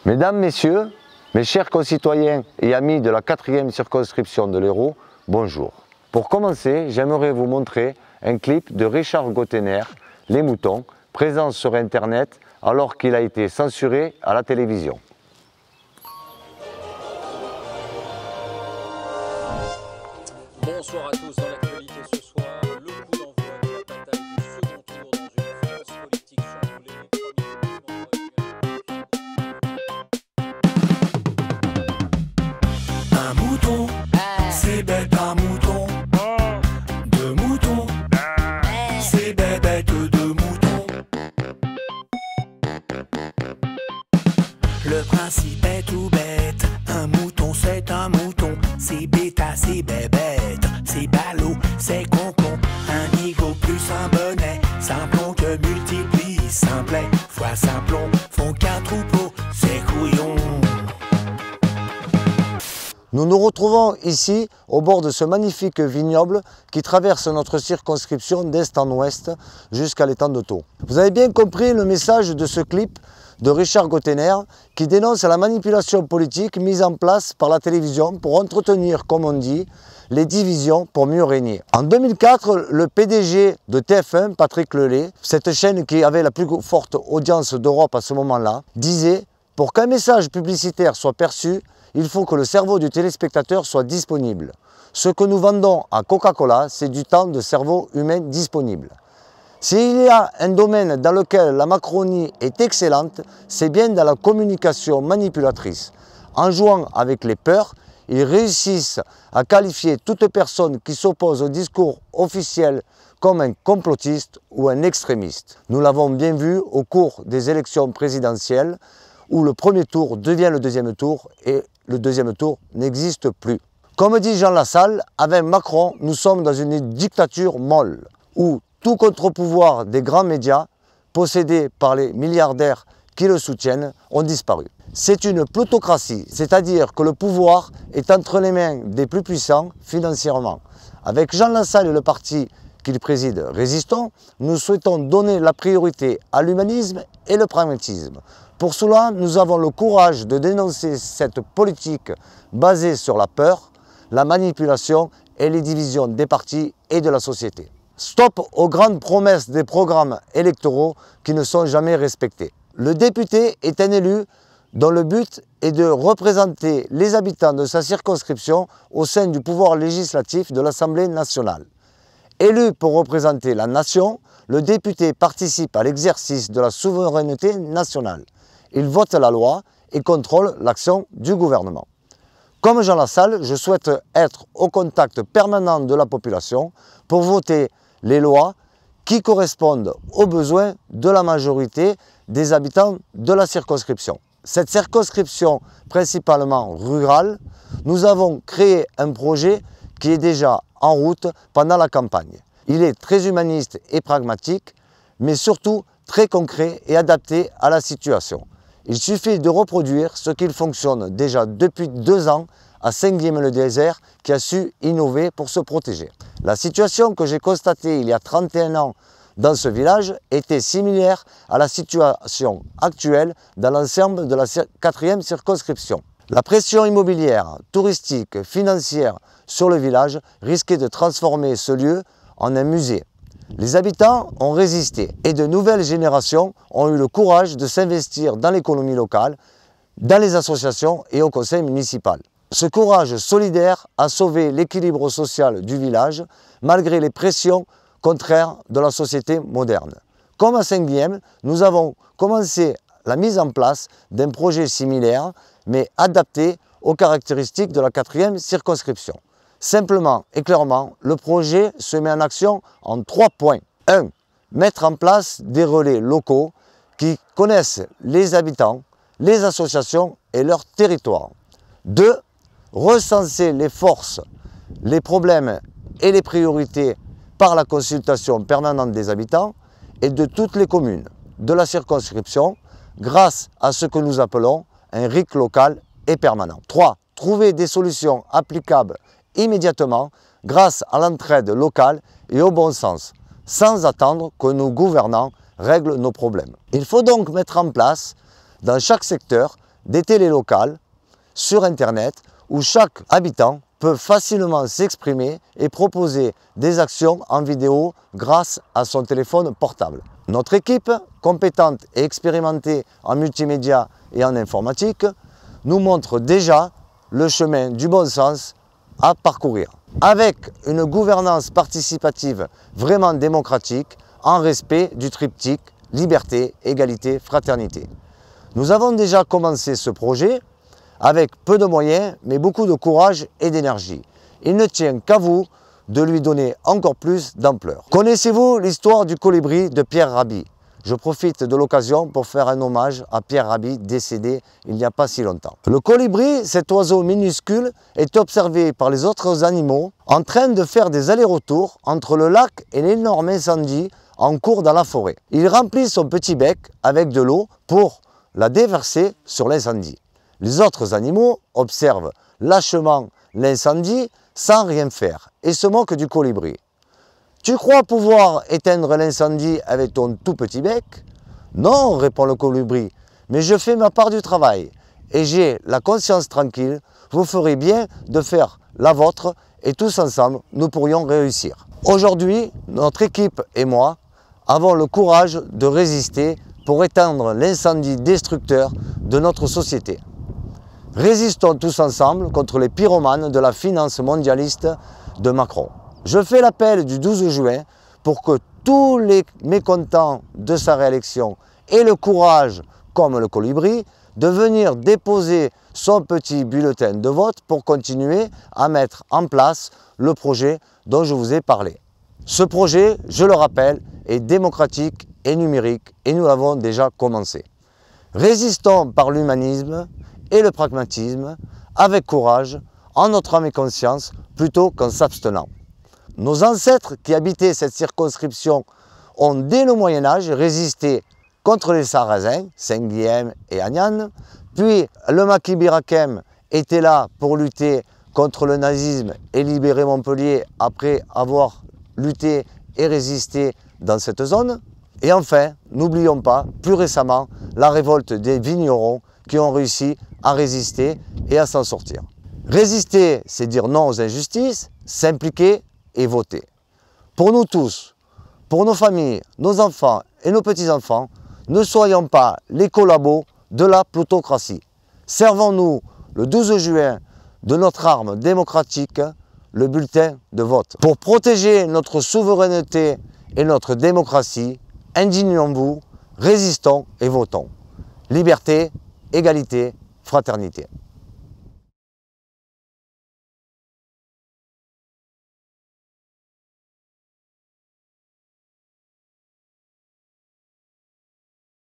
Mesdames, Messieurs, mes chers concitoyens et amis de la 4e circonscription de l'Hérault, bonjour. Pour commencer, j'aimerais vous montrer un clip de Richard Gottener, Les Moutons, présent sur Internet alors qu'il a été censuré à la télévision. Bonsoir à tous. Dans l'actualité ce soir, le coup d'envoi de la bataille du second tour dans une France politique chamboulée. Un mouton, c'est bête un mouton. Deux moutons, c'est bête deux moutons. Le principe est tout bête. Un mouton c'est un mouton. C'est bêta, c'est bébête. C'est ballot, c'est concon. Un nigo plus un bonnet. Simplon que multiplie. Simplet fois simplon font qu'un troupeau. C'est couillon. Nous nous retrouvons ici au bord de ce magnifique vignoble qui traverse notre circonscription d'est en ouest jusqu'à l'étang de Thau. Vous avez bien compris le message de ce clip de Richard Gottener qui dénonce la manipulation politique mise en place par la télévision pour entretenir, comme on dit, les divisions pour mieux régner. En 2004, le PDG de TF1, Patrick Lelay, cette chaîne qui avait la plus forte audience d'Europe à ce moment-là, disait « Pour qu'un message publicitaire soit perçu, il faut que le cerveau du téléspectateur soit disponible. Ce que nous vendons à Coca-Cola, c'est du temps de cerveau humain disponible. S'il y a un domaine dans lequel la Macronie est excellente, c'est bien dans la communication manipulatrice. En jouant avec les peurs, ils réussissent à qualifier toute personne qui s'oppose au discours officiel comme un complotiste ou un extrémiste. Nous l'avons bien vu au cours des élections présidentielles où le premier tour devient le deuxième tour et le deuxième tour n'existe plus. Comme dit Jean Lassalle, avec Macron, nous sommes dans une dictature molle où tout contre-pouvoir des grands médias, possédés par les milliardaires qui le soutiennent, ont disparu. C'est une plutocratie, c'est-à-dire que le pouvoir est entre les mains des plus puissants financièrement. Avec Jean Lassalle et le parti qu'il préside, Résistons, nous souhaitons donner la priorité à l'humanisme et le pragmatisme. Pour cela, nous avons le courage de dénoncer cette politique basée sur la peur, la manipulation et les divisions des partis et de la société. Stop aux grandes promesses des programmes électoraux qui ne sont jamais respectés. Le député est un élu dont le but est de représenter les habitants de sa circonscription au sein du pouvoir législatif de l'Assemblée nationale. Élu pour représenter la nation, le député participe à l'exercice de la souveraineté nationale. Il vote la loi et contrôle l'action du gouvernement. Comme Jean Lassalle, je souhaite être au contact permanent de la population pour voter les lois qui correspondent aux besoins de la majorité des habitants de la circonscription. Cette circonscription principalement rurale, nous avons créé un projet qui est déjà en route pendant la campagne. Il est très humaniste et pragmatique, mais surtout très concret et adapté à la situation. Il suffit de reproduire ce qu'il fonctionne déjà depuis 2 ans à Saint-Guilhem-le-Désert qui a su innover pour se protéger. La situation que j'ai constatée il y a 31 ans dans ce village était similaire à la situation actuelle dans l'ensemble de la 4e circonscription. La pression immobilière, touristique, financière sur le village risquait de transformer ce lieu en un musée. Les habitants ont résisté et de nouvelles générations ont eu le courage de s'investir dans l'économie locale, dans les associations et au conseil municipal. Ce courage solidaire a sauvé l'équilibre social du village malgré les pressions contraires de la société moderne. Comme à Saint-Guilhem, nous avons commencé la mise en place d'un projet similaire mais adapté aux caractéristiques de la 4e circonscription. Simplement et clairement, le projet se met en action en 3 points. 1. Mettre en place des relais locaux qui connaissent les habitants, les associations et leur territoire. 2. Recenser les forces, les problèmes et les priorités par la consultation permanente des habitants et de toutes les communes de la circonscription grâce à ce que nous appelons un RIC local et permanent. 3. Trouver des solutions applicables immédiatement grâce à l'entraide locale et au bon sens, sans attendre que nos gouvernants règlent nos problèmes. Il faut donc mettre en place dans chaque secteur des télés locales sur Internet où chaque habitant peut facilement s'exprimer et proposer des actions en vidéo grâce à son téléphone portable. Notre équipe, compétente et expérimentée en multimédia et en informatique, nous montre déjà le chemin du bon sens à parcourir. Avec une gouvernance participative vraiment démocratique, en respect du triptyque liberté, égalité, fraternité. Nous avons déjà commencé ce projet avec peu de moyens, mais beaucoup de courage et d'énergie. Il ne tient qu'à vous de lui donner encore plus d'ampleur. Connaissez-vous l'histoire du colibri de Pierre Rabhi? Je profite de l'occasion pour faire un hommage à Pierre Rabhi, décédé il n'y a pas si longtemps. Le colibri, cet oiseau minuscule, est observé par les autres animaux en train de faire des allers-retours entre le lac et l'énorme incendie en cours dans la forêt. Il remplit son petit bec avec de l'eau pour la déverser sur l'incendie. Les autres animaux observent lâchement l'incendie sans rien faire et se moquent du colibri. Tu crois pouvoir éteindre l'incendie avec ton tout petit bec? Non, répond le colibri, mais je fais ma part du travail et j'ai la conscience tranquille, vous ferez bien de faire la vôtre et tous ensemble nous pourrions réussir. Aujourd'hui, notre équipe et moi avons le courage de résister pour éteindre l'incendie destructeur de notre société. Résistons tous ensemble contre les pyromanes de la finance mondialiste de Macron. Je fais l'appel du 12 juin pour que tous les mécontents de sa réélection aient le courage, comme le colibri, de venir déposer son petit bulletin de vote pour continuer à mettre en place le projet dont je vous ai parlé. Ce projet, je le rappelle, est démocratique et numérique et nous l'avons déjà commencé. Résistons par l'humanisme et le pragmatisme, avec courage, en notre âme et conscience, plutôt qu'en s'abstenant. Nos ancêtres qui habitaient cette circonscription ont dès le Moyen-Âge résisté contre les Sarrasins, Saint-Guilhem et Agnan, puis le maquis Birakem était là pour lutter contre le nazisme et libérer Montpellier après avoir lutté et résisté dans cette zone. Et enfin, n'oublions pas, plus récemment, la révolte des vignerons qui ont réussi à résister et à s'en sortir. Résister, c'est dire non aux injustices, s'impliquer et voter. Pour nous tous, pour nos familles, nos enfants et nos petits-enfants, ne soyons pas les collabos de la plutocratie. Servons-nous le 12 juin de notre arme démocratique, le bulletin de vote. Pour protéger notre souveraineté et notre démocratie, indignons-vous, résistons et votons. Liberté, égalité, fraternité.